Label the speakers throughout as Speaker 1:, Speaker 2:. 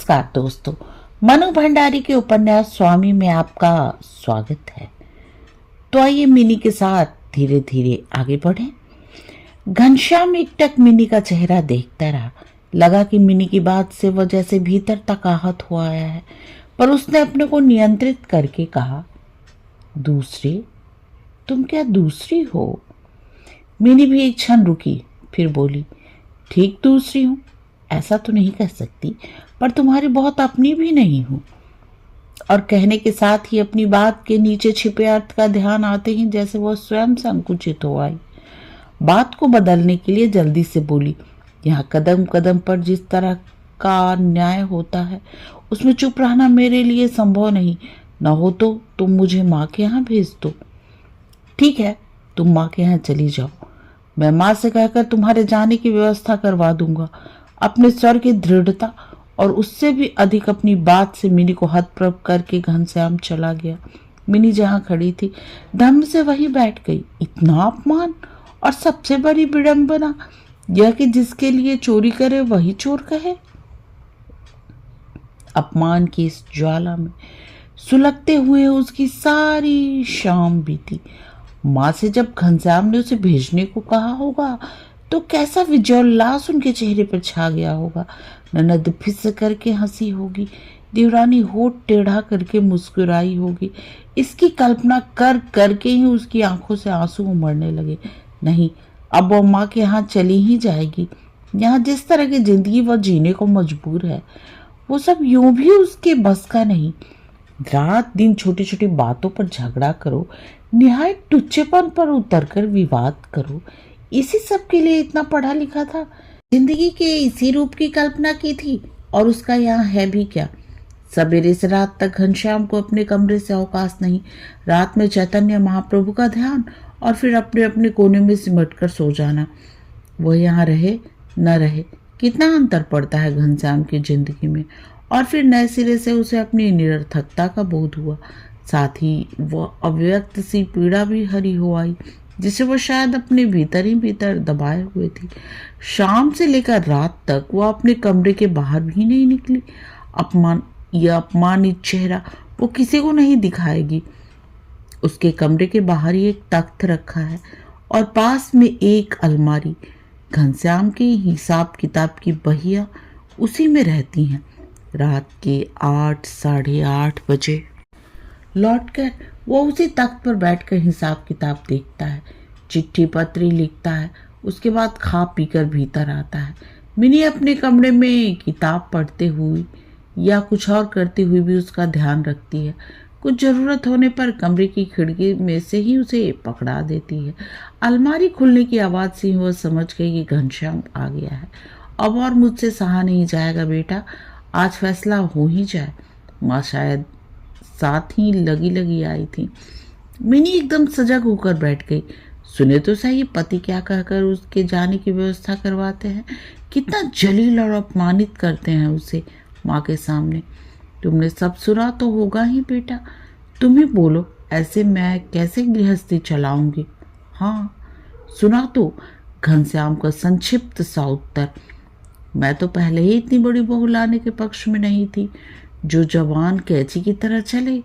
Speaker 1: नमस्कार दोस्तों, मनु भंडारी के उपन्यास स्वामी में आपका स्वागत है। तो आइए मिनी के साथ धीरे धीरे आगे बढ़ें। घनश्याम एकटक मिनी का चेहरा देखता रहा। लगा कि मिनी की बात से वह जैसे भीतर तक आहत हो आया है, पर उसने अपने को नियंत्रित करके कहा, दूसरी? तुम क्या दूसरी हो? मिनी भी एक क्षण रुकी, फिर बोली, ठीक दूसरी हूं, ऐसा तो नहीं कह सकती, पर तुम्हारी बहुत अपनी भी नहीं हूं। और कहने के साथ ही अपनी बात के नीचे छिपे अर्थ का ध्यान आते ही जैसे वह स्वयं संकुचित हो आई। बात को बदलने के लिए जल्दी से बोली, यहाँ कदम कदम पर जिस तरह का न्याय होता है उसमें चुप रहना मेरे लिए संभव नहीं। न हो तो तुम मुझे माँ के यहाँ भेज दो। ठीक है, तुम माँ के यहाँ चली जाओ, मैं माँ से कहकर तुम्हारे जाने की व्यवस्था करवा दूंगा। अपने स्वर की दृढ़ता और उससे भी अधिक अपनी बात से मिनी को हतप्रभ करके घनश्याम चला गया। मिनी जहां खड़ी थी धम से वहीं बैठ गई। इतना अपमान, और सबसे बड़ी विडंबना यह कि जिसके लिए चोरी करे वही चोर कहे। अपमान की इस ज्वाला में सुलगते हुए उसकी सारी शाम बीती। माँ से जब घनश्याम ने उसे भेजने को कहा होगा तो कैसा विजयोल्लास उनके चेहरे पर छा गया होगा। ननद फिस करके हंसी होगी, देवरानी होठ टेढ़ा करके मुस्कुराई होगी। इसकी कल्पना कर करके ही उसकी आंखों से आंसू उमड़ने लगे। नहीं, अब वो माँ के यहाँ चली ही जाएगी। यहाँ जिस तरह की जिंदगी वह जीने को मजबूर है, वो सब यूं भी उसके बस का नहीं। रात दिन छोटी छोटी बातों पर झगड़ा करो, निहायत टुच्चेपन पर उतरकर विवाद करो, इसी सब के लिए इतना पढ़ा लिखा था। जिंदगी के इसी रूप की कल्पना की थी, और उसका यहाँ है भी क्या। सवेरे से रात तक घनश्याम को अपने कमरे से अवकाश नहीं। रात में चैतन्य महाप्रभु का ध्यान, और फिर अपने अपने कोने में सिमट कर सो जाना। वह यहाँ रहे न रहे, कितना अंतर पड़ता है घनश्याम की जिंदगी में। और फिर नए सिरे से उसे अपनी निरर्थकता का बोध हुआ। साथ ही वह अव्यक्त सी पीड़ा भी हरी हो आई, जिसे वह शायद अपने भीतर ही भीतर दबाए हुए थी। शाम से लेकर रात तक वह अपने कमरे के बाहर भी नहीं निकली। यह अपमानित चेहरा वो किसी को नहीं दिखाएगी। उसके कमरे के बाहर ही एक तख्त रखा है, और पास में एक अलमारी। घनश्याम की हिसाब किताब की बहिया उसी में रहती हैं। रात के 8 साढ़े 8 बजे लौटकर वो उसी तख्त पर बैठकर हिसाब किताब देखता है, चिट्ठी पत्री लिखता है। उसके बाद खा पीकर भीतर आता है। मिनी अपने कमरे में किताब पढ़ते हुए या कुछ और करते हुए भी उसका ध्यान रखती है। कुछ जरूरत होने पर कमरे की खिड़की में से ही उसे पकड़ा देती है। अलमारी खुलने की आवाज से ही वह समझ गई कि घनश्याम आ गया है। अब और मुझसे सहा नहीं जाएगा बेटा, आज फैसला हो ही जाए। माँ शायद साथ ही लगी लगी आई थी। मिनी एकदम सजग होकर बैठ गई। सुने तो सही, पति क्या कहकर उसके जाने की व्यवस्था करवाते हैं, कितना जलील और अपमानित करते हैं उसे माँ के सामने। तुमने सब सुना तो होगा ही बेटा, तुम ही बोलो, ऐसे मैं कैसे गृहस्थी चलाऊंगी। हाँ सुना तो, घनश्याम का संक्षिप्त सा उत्तर। मैं तो पहले ही इतनी बड़ी बहू लाने के पक्ष में नहीं थी। जो जवान कैची की तरह चले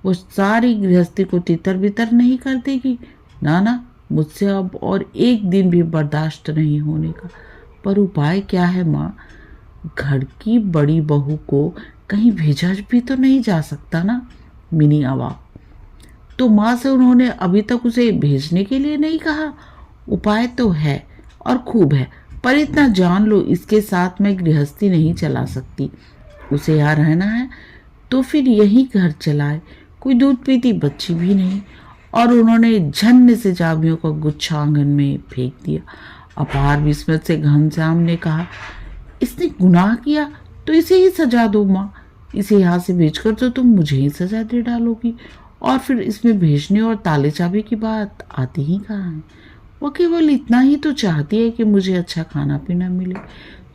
Speaker 1: वो सारी गृहस्थी को तितर बितर नहीं कर देगी। ना ना, मुझसे अब और एक दिन भी बर्दाश्त नहीं होने का। पर उपाय क्या है माँ? घर की बड़ी बहू को कहीं भेजा भी तो नहीं जा सकता ना। मिनी अवाक। तो माँ से उन्होंने अभी तक उसे भेजने के लिए नहीं कहा? उपाय तो है और खूब है, पर इतना जान लो, इसके साथ मैं गृहस्थी नहीं चला सकती। उसे यहाँ रहना है तो फिर यही घर चलाए। कोई दूध पीती बच्ची भी नहीं। और उन्होंने झन्न से चाबियों का गुच्छा आंगन में फेंक दिया। अपार विस्मत से घनश्याम ने कहा, इसने गुनाह किया तो इसे ही सजा दो माँ। इसे यहाँ से भेजकर तो तुम मुझे ही सजा दे डालोगी, और फिर इसमें भेजने और ताले चाबी की बात आती ही कहाँ है। वो केवल इतना ही तो चाहती है कि मुझे अच्छा खाना पीना मिले,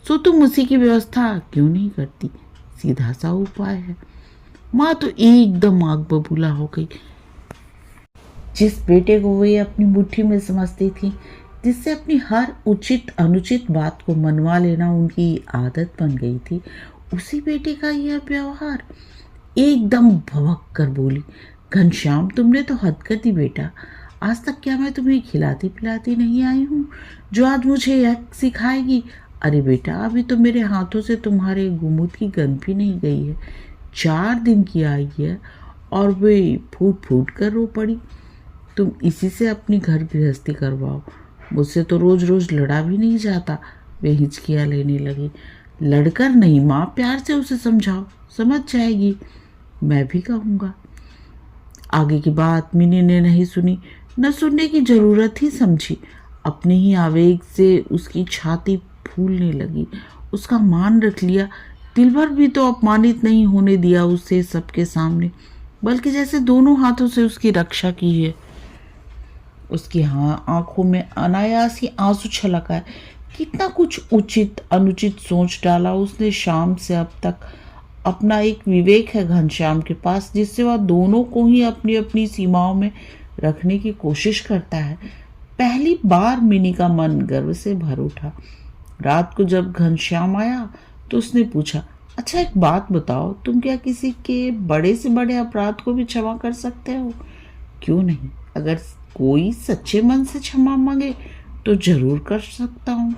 Speaker 1: सो तुम उसी की व्यवस्था क्यों नहीं करती? सीधा सा उपाय है। माँ तो एकदम आग बबूला हो गई। जिस बेटे को वे अपनी मुट्ठी में समझती थी, जिससे अपनी हर उचित अनुचित बात को मनवा लेना उनकी आदत बन गई थी, उसी बेटे का यह व्यवहार। एकदम भवक कर बोली, घनश्याम तुमने तो हद कर दी बेटा। आज तक क्या मैं तुम्हें खिलाती पिलाती नहीं आई हूँ जो आज मुझे यह सिखाएगी? अरे बेटा, अभी तो मेरे हाथों से तुम्हारे गुमुत की गंध भी नहीं गई है। 4 दिन की आई है और वे फूट फूट कर रो पड़ी। तुम इसी से अपनी घर गृहस्थी करवाओ। मुझसे तो रोज रोज लड़ा भी नहीं जाता। वे हिचकियाँ लेने लगी। लड़कर नहीं माँ, प्यार से उसे समझाओ, समझ जाएगी। मैं भी कहूँगा। आगे की बात मिनी ने नहीं सुनी, न सुनने की जरूरत ही समझी। अपने ही आवेग से उसकी छाती फूलने लगी। उसका मान रख लिया। दिल भर भी तो अपमानित नहीं होने दिया उसे सबके सामने, बल्कि जैसे दोनों हाथों से उसकी रक्षा की है। उसकी आंखों में अनायास ही आंसू छलका है। कितना कुछ उचित अनुचित सोच डाला उसने शाम से अब तक। अपना एक विवेक है घनश्याम के पास, जिससे वह दोनों को ही अपनी अपनी सीमाओं में रखने की कोशिश करता है। पहली बार मिनी का मन गर्व से भर उठा। रात को जब घनश्याम आया तो उसने पूछा, अच्छा एक बात बताओ, तुम क्या किसी के बड़े से बड़े अपराध को भी क्षमा कर सकते हो? क्यों नहीं, अगर कोई सच्चे मन से क्षमा मांगे तो जरूर कर सकता हूँ।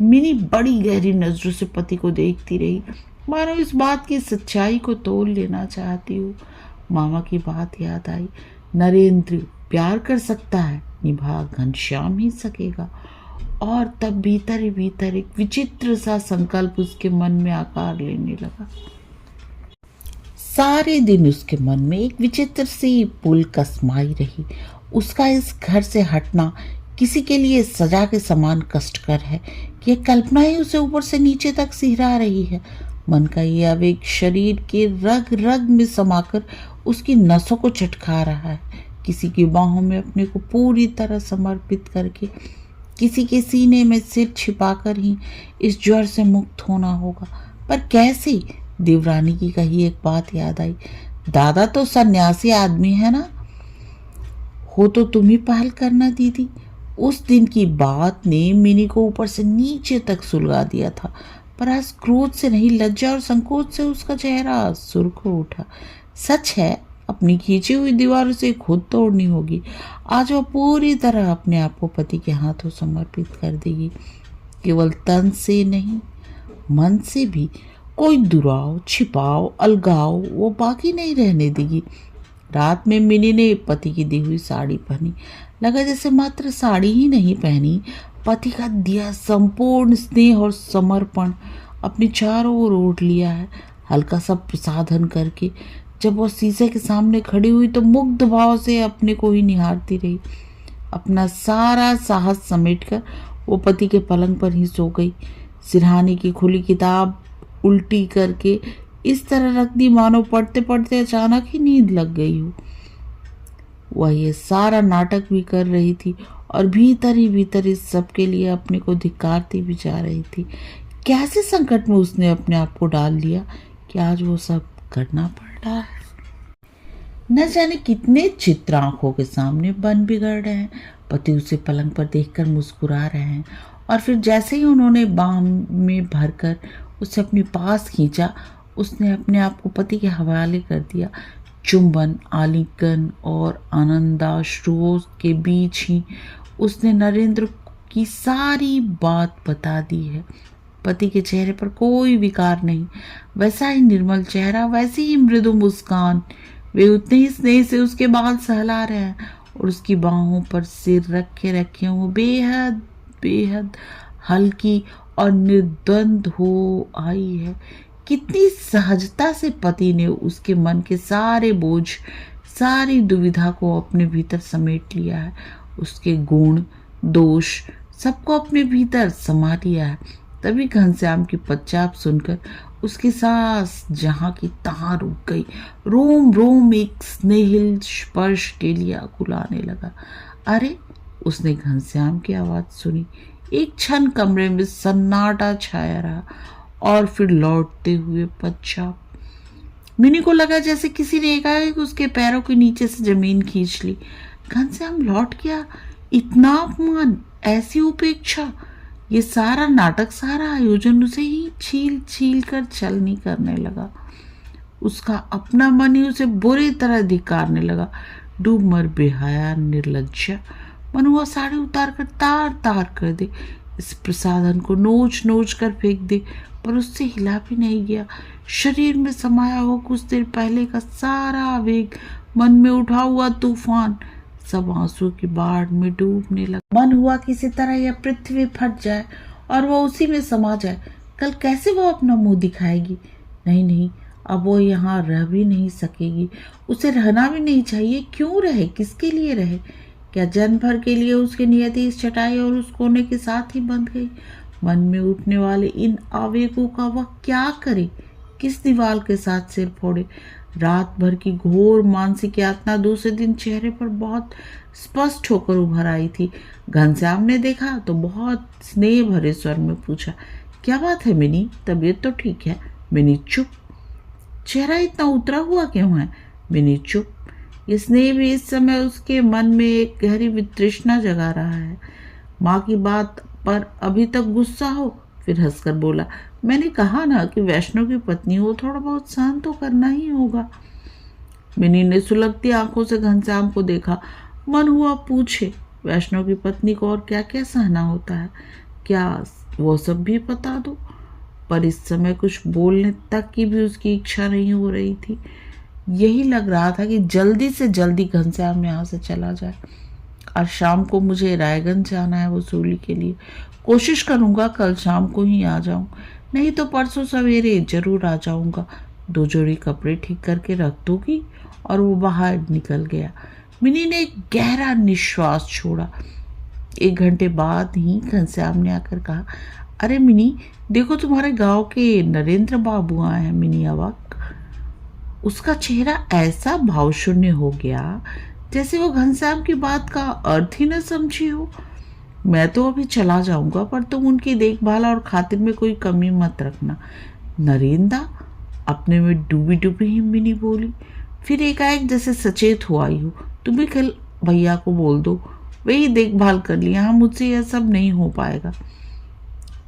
Speaker 1: मिनी बड़ी गहरी नजरों से पति को देखती रही, मानो इस बात की सच्चाई को तोल लेना चाहती हूँ। मामा की बात याद आई। नरेंद्र प्यार कर सकता है, निभा घनश्याम ही सकेगा। और तब भीतर ही भीतर एक विचित्र सा संकल्प उसके मन में आकार लेने लगा। सारे दिन उसके मन में एक विचित्र सी पुल कसमाई रही। उसका इस घर से हटना किसी के लिए सजा के समान कष्टकर है कि यह कल्पना ही उसे ऊपर से नीचे तक सिहरा रही है। मन का यह आवेग शरीर के रग रग में समाकर उसकी नसों को चटका रहा है। किसी की बाहों में अपने को पूरी तरह समर्पित करके, किसी के सीने में सिर छिपाकर ही इस ज्वर से मुक्त होना होगा। पर कैसे? देवरानी की कही एक बात याद आई, दादा तो सन्यासी आदमी है ना, हो तो तुम ही पहल करना दीदी। उस दिन की बात ने मिनी को ऊपर से नीचे तक सुलगा दिया था, पर आज क्रोध से नहीं, लज्जा और संकोच से उसका चेहरा सुर्ख हो उठा। सच है, अपनी खींची हुई दीवारों से खुद तोड़नी होगी। आज वो पूरी तरह अपने आप को पति के हाथों समर्पित कर देगी। केवल तन से नहीं, मन से भी कोई दुराव, छिपाव, अलगाव वो बाकी नहीं रहने देगी। रात में मिनी ने पति की दी हुई साड़ी पहनी। लगा जैसे मात्र साड़ी ही नहीं पहनी, पति का दिया संपूर्ण स्नेह और समर्पण अपने चारों ओर ओढ़ लिया है। हल्का सा प्रसाधन करके जब वो शीशे के सामने खड़ी हुई तो मुग्ध भाव से अपने को ही निहारती रही। अपना सारा साहस समेटकर वो पति के पलंग पर ही सो गई। सिरहाने की खुली किताब उल्टी करके इस तरह रख दी मानो पढ़ते पढ़ते अचानक ही नींद लग गई हो। वह ये सारा नाटक भी कर रही थी और भीतर ही भीतर इस सब के लिए अपने को धिक्कारती भी जा रही थी। कैसे संकट में उसने अपने आप को डाल लिया कि आज वो सब करना पड़ रहा है। न जाने कितने चित्र आंखों के सामने बन बिगड़ रहे हैं। पति उसे पलंग पर देखकर मुस्कुरा रहे हैं और फिर जैसे ही उन्होंने बाह में भरकर उसे अपने पास खींचा, उसने अपने आप को पति के हवाले कर दिया। चुंबन, आलिंगन और आनंदाश्रुओं के बीच ही उसने नरेंद्र की सारी बात बता दी है। पति के चेहरे पर कोई विकार नहीं, वैसा ही निर्मल चेहरा, वैसी ही मृदु मुस्कान। वे उतने ही स्नेह से उसके बाल सहला रहे हैं और उसकी बाहों पर सिर रखे रखे वो बेहद बेहद हल्की और निर्द्वंद हो आई है। कितनी सहजता से पति ने उसके मन के सारे बोझ, सारी दुविधा को अपने भीतर समेट लिया है। उसके गुण दोष सबको अपने भीतर समा लिया है। तभी घनश्याम की पदचाप सुनकर उसकी सांस जहां की तहां रुक गई। रोम रोम एक स्नेहिल स्पर्श के लिए आकुलाने लगा। अरे, उसने घनश्याम की आवाज सुनी। एक क्षण कमरे में सन्नाटा छाया रहा और फिर लौटते हुए पदचाप। मिनी को लगा जैसे किसी ने एकाएक उसके पैरों के नीचे से जमीन खींच ली। घनश्याम लौट गया। इतना अपमान, ऐसी उपेक्षा, ये सारा नाटक, सारा आयोजन उसे ही छील छील कर छलनी करने लगा। उसका अपना मन ही उसे बुरी तरह धिक्कारने लगा। डूब मर बेहया निर्लज्जा, मन हुआ साड़ी उतार कर तार तार कर दे, इस प्रसाधन को नोच नोच कर फेंक दे, पर उससे हिला भी नहीं गया। शरीर में समाया हो कुछ देर पहले का सारा आवेग, मन में उठा हुआ तूफान, सब आंसू की बाढ़ में डूबने लगा। मन हुआ किसी तरह यह पृथ्वी फट जाए और वो उसी में समा जाए। कल कैसे वो अपना मुंह दिखाएगी? नहीं नहीं, अब वो यहाँ रह भी नहीं सकेगी। उसे रहना भी नहीं चाहिए। क्यों रहे? किसके लिए रहे? क्या जन्म भर के लिए उसकी नियति इस चटाई और उस कोने के साथ ही बंध गई? मन में उठने वाले इन आवेगों का वह क्या करे? किस दीवार के साथ सिर फोड़े? रात भर की घोर मानसिक यातना दूसरे दिन चेहरे पर बहुत स्पष्ट होकर उभर आई थी। घनश्याम ने देखा तो बहुत स्नेह भरे स्वर में पूछा, क्या बात है मिनी? तबीयत तो ठीक है? मिनी चुप। चेहरा इतना उतरा हुआ क्यों है? मिनी चुप। ये स्नेह भी इस समय उसके मन में एक गहरी वितृष्णा जगा रहा है। माँ की बात पर अभी तक गुस्सा हो, फिर हंसकर बोला, मैंने कहा ना कि वैष्णव की पत्नी हो, थोड़ा बहुत सहन तो करना ही होगा। मिनी ने सुलगती आंखों से घनश्याम को देखा। मन हुआ पूछे, वैष्णव की पत्नी को और क्या क्या सहना होता है? क्या वो सब भी बता दो? पर इस समय कुछ बोलने तक की भी उसकी इच्छा नहीं हो रही थी। यही लग रहा था कि जल्दी से जल्दी घनश्याम यहाँ से चला जाए। और शाम को मुझे रायगंज जाना है वसूली के लिए। कोशिश करूँगा कल शाम को ही आ जाऊँ, नहीं तो परसों सवेरे जरूर आ जाऊँगा। 2 जोड़ी कपड़े ठीक करके रख दूँगी। और वो बाहर निकल गया। मिनी ने एक गहरा निश्वास छोड़ा। 1 घंटे बाद ही घनश्याम ने आकर कहा, अरे मिनी देखो, तुम्हारे गांव के नरेंद्र बाबू आए हैं। मिनी अवाक। उसका चेहरा ऐसा भावशून्य हो गया जैसे वो घनश्याम की बात का अर्थ ही न समझी हो। मैं तो अभी चला जाऊंगा, पर तुम उनकी देखभाल और खातिर में कोई कमी मत रखना। नरेंद्र? अपने में डूबी डूबी ही मिनी बोली। फिर एकाएक जैसे सचेत हो आई हो, तुम भी कल भैया को बोल दो, वही देखभाल कर लिया। हाँ, मुझसे यह सब नहीं हो पाएगा।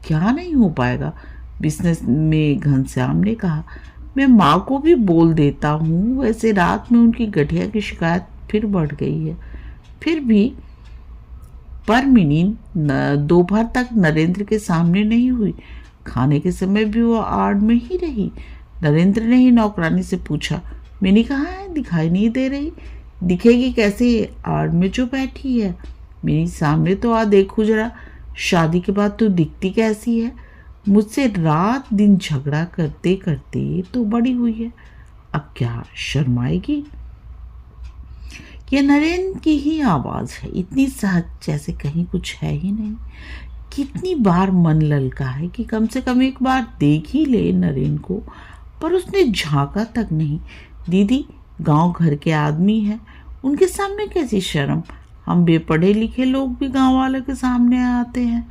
Speaker 1: क्या नहीं हो पाएगा? बिजनेस में घनश्याम ने कहा, मैं माँ को भी बोल देता हूँ। वैसे रात में उनकी गठिया की शिकायत फिर बढ़ गई है। फिर भी पर मिनी दोपहर तक नरेंद्र के सामने नहीं हुई। खाने के समय भी वो आड़ में ही रही। नरेंद्र ने ही नौकरानी से पूछा, मिनी कहाँ है? दिखाई नहीं दे रही। दिखेगी कैसे, आड़ में जो बैठी है। मिनी सामने तो आ देखो जरा। शादी के बाद तो दिखती कैसी है? मुझसे रात दिन झगड़ा करते करते तो बड़ी हुई है, अब क्या शर्माएगी? ये नरेंद्र की ही आवाज है, इतनी सहज जैसे कहीं कुछ है ही नहीं। कितनी बार मन ललका है कि कम से कम एक बार देख ही ले नरेंद्र को, पर उसने झांका तक नहीं। दीदी गांव घर के आदमी हैं, उनके सामने कैसी शर्म? हम बेपढ़े लिखे लोग भी गांव वालों के सामने आते हैं।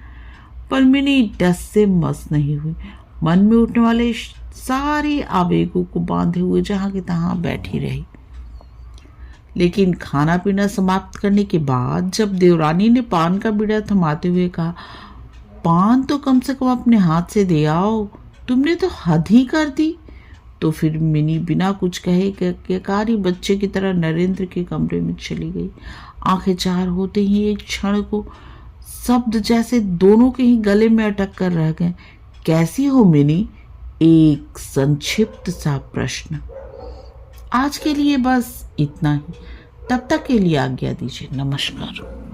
Speaker 1: पर मिनी डस से मस नहीं हुई। मन में उठने वाले सारे आवेगों को बांधे हुए जहां के तहां बैठी रही। लेकिन खाना पीना समाप्त करने के बाद जब देवरानी ने पान का बीड़ा थमाते हुए कहा, पान तो कम से कम अपने हाथ से दे आओ, तुमने तो हद ही कर दी, तो फिर मिनी बिना कुछ कहे केकारी बच्चे की तरह नरेंद्र के कमरे में चली गई। आंखें चार होते ही एक क्षण को शब्द जैसे दोनों के ही गले में अटक कर रह गए। कैसी हो मिनी? एक संक्षिप्त सा प्रश्न। आज के लिए बस इतना ही। तब तक के लिए आज्ञा दीजिए। नमस्कार।